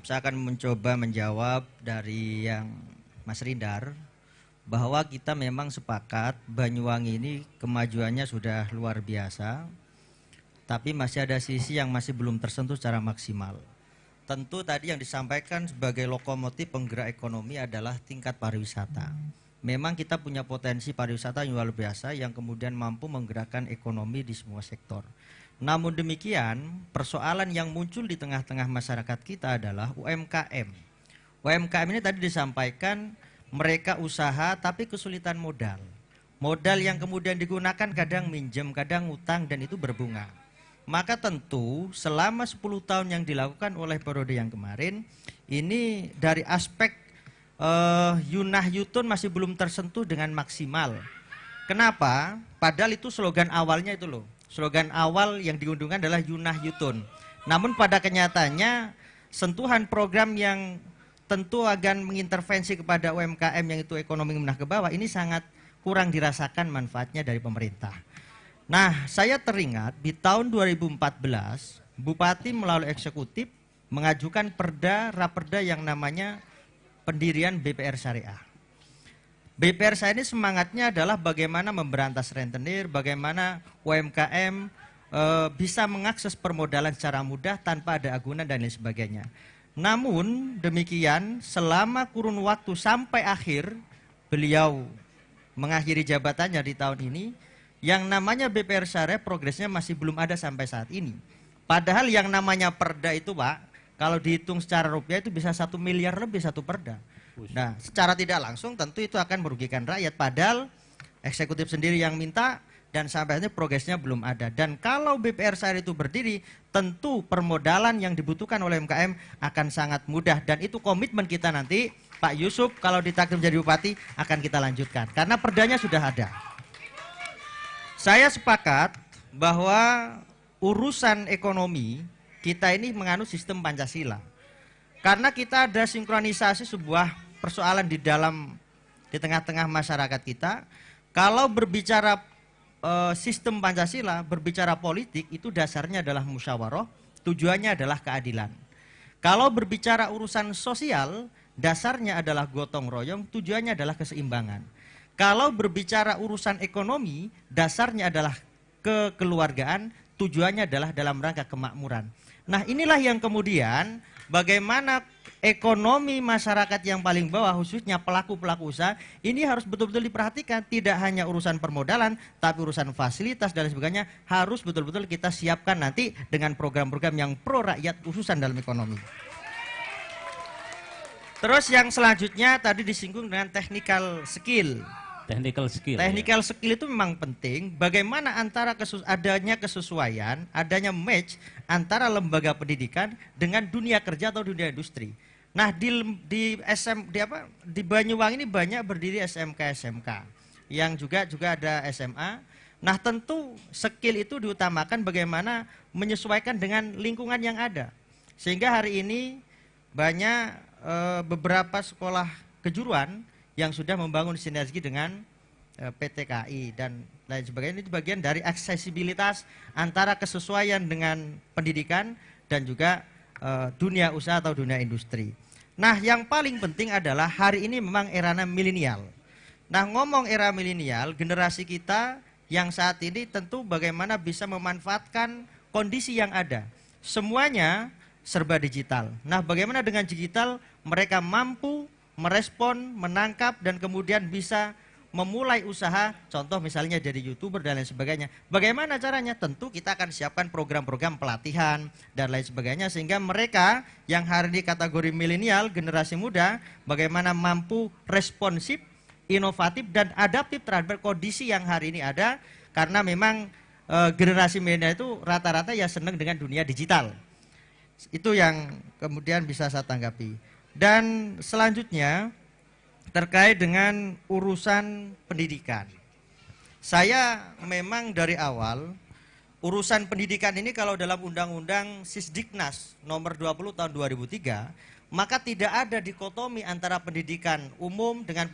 saya akan mencoba menjawab dari yang Mas Rindar, bahwa kita memang sepakat Banyuwangi ini kemajuannya sudah luar biasa, tapi masih ada sisi yang masih belum tersentuh secara maksimal. Tentu tadi yang disampaikan sebagai lokomotif penggerak ekonomi adalah tingkat pariwisata. Memang kita punya potensi pariwisata yang luar biasa yang kemudian mampu menggerakkan ekonomi di semua sektor. Namun demikian, persoalan yang muncul di tengah-tengah masyarakat kita adalah UMKM. UMKM ini tadi disampaikan mereka usaha tapi kesulitan modal. Modal yang kemudian digunakan kadang minjem, kadang utang dan itu berbunga. Maka tentu selama 10 tahun yang dilakukan oleh periode yang kemarin, ini dari aspek Yunah Yutun masih belum tersentuh dengan maksimal. Kenapa? Padahal itu slogan awalnya itu loh. Slogan awal yang diundangkan adalah Yunah Yutun. Namun pada kenyataannya sentuhan program yang tentu akan mengintervensi kepada UMKM yang itu ekonomi menengah ke bawah ini sangat kurang dirasakan manfaatnya dari pemerintah. Nah, saya teringat di tahun 2014 Bupati melalui eksekutif mengajukan raperda yang namanya pendirian BPR Syariah. BPR saya ini semangatnya adalah bagaimana memberantas rentenir, bagaimana UMKM bisa mengakses permodalan secara mudah tanpa ada agunan dan lain sebagainya. Namun demikian selama kurun waktu sampai akhir beliau mengakhiri jabatannya di tahun ini, yang namanya BPR Syariah progresnya masih belum ada sampai saat ini. Padahal yang namanya perda itu Pak, kalau dihitung secara rupiah itu bisa 1 miliar lebih satu perda. Nah, secara tidak langsung tentu itu akan merugikan rakyat. Padahal eksekutif sendiri yang minta dan sampai ini progresnya belum ada. Dan kalau BPR Syariah itu berdiri, tentu permodalan yang dibutuhkan oleh UMKM akan sangat mudah. Dan itu komitmen kita nanti, Pak Yusuf kalau ditakdir menjadi bupati akan kita lanjutkan. Karena perdanya sudah ada. Saya sepakat bahwa urusan ekonomi kita ini menganut sistem Pancasila. Karena kita ada sinkronisasi sebuah persoalan di tengah-tengah masyarakat kita. Kalau berbicara sistem Pancasila, berbicara politik itu dasarnya adalah musyawarah, tujuannya adalah keadilan. Kalau berbicara urusan sosial, dasarnya adalah gotong royong, tujuannya adalah keseimbangan. Kalau berbicara urusan ekonomi, dasarnya adalah kekeluargaan, tujuannya adalah dalam rangka kemakmuran. Nah, inilah yang kemudian bagaimana ekonomi masyarakat yang paling bawah, khususnya pelaku-pelaku usaha, ini harus betul-betul diperhatikan. Tidak hanya urusan permodalan, tapi urusan fasilitas dan sebagainya harus betul-betul kita siapkan nanti dengan program-program yang pro rakyat khususan dalam ekonomi. Terus yang selanjutnya tadi disinggung dengan technical skill. Technical skill itu memang penting. Bagaimana antara adanya kesesuaian, adanya match antara lembaga pendidikan dengan dunia kerja atau dunia industri. Nah di Banyuwangi ini banyak berdiri SMK yang juga ada SMA. Nah tentu skill itu diutamakan bagaimana menyesuaikan dengan lingkungan yang ada. Sehingga hari ini banyak beberapa sekolah kejuruan yang sudah membangun sinergi dengan PT KAI dan lain sebagainya. Ini bagian dari aksesibilitas antara kesesuaian dengan pendidikan dan juga dunia usaha atau dunia industri. Nah yang paling penting adalah hari ini memang eranya milenial. Nah ngomong era milenial, generasi kita yang saat ini tentu bagaimana bisa memanfaatkan kondisi yang ada. Semuanya serba digital. Nah bagaimana dengan digital mereka mampu merespon, menangkap dan kemudian bisa memulai usaha, contoh misalnya jadi YouTuber dan lain sebagainya. Bagaimana caranya? Tentu kita akan siapkan program-program pelatihan dan lain sebagainya sehingga mereka yang hari ini kategori milenial, generasi muda, bagaimana mampu responsif, inovatif dan adaptif terhadap kondisi yang hari ini ada, karena memang generasi milenial itu rata-rata ya senang dengan dunia digital. Itu yang kemudian bisa saya tanggapi. Dan selanjutnya terkait dengan urusan pendidikan. Saya memang dari awal urusan pendidikan ini kalau dalam Undang-Undang Sisdiknas nomor 20 tahun 2003, maka tidak ada dikotomi antara pendidikan umum dengan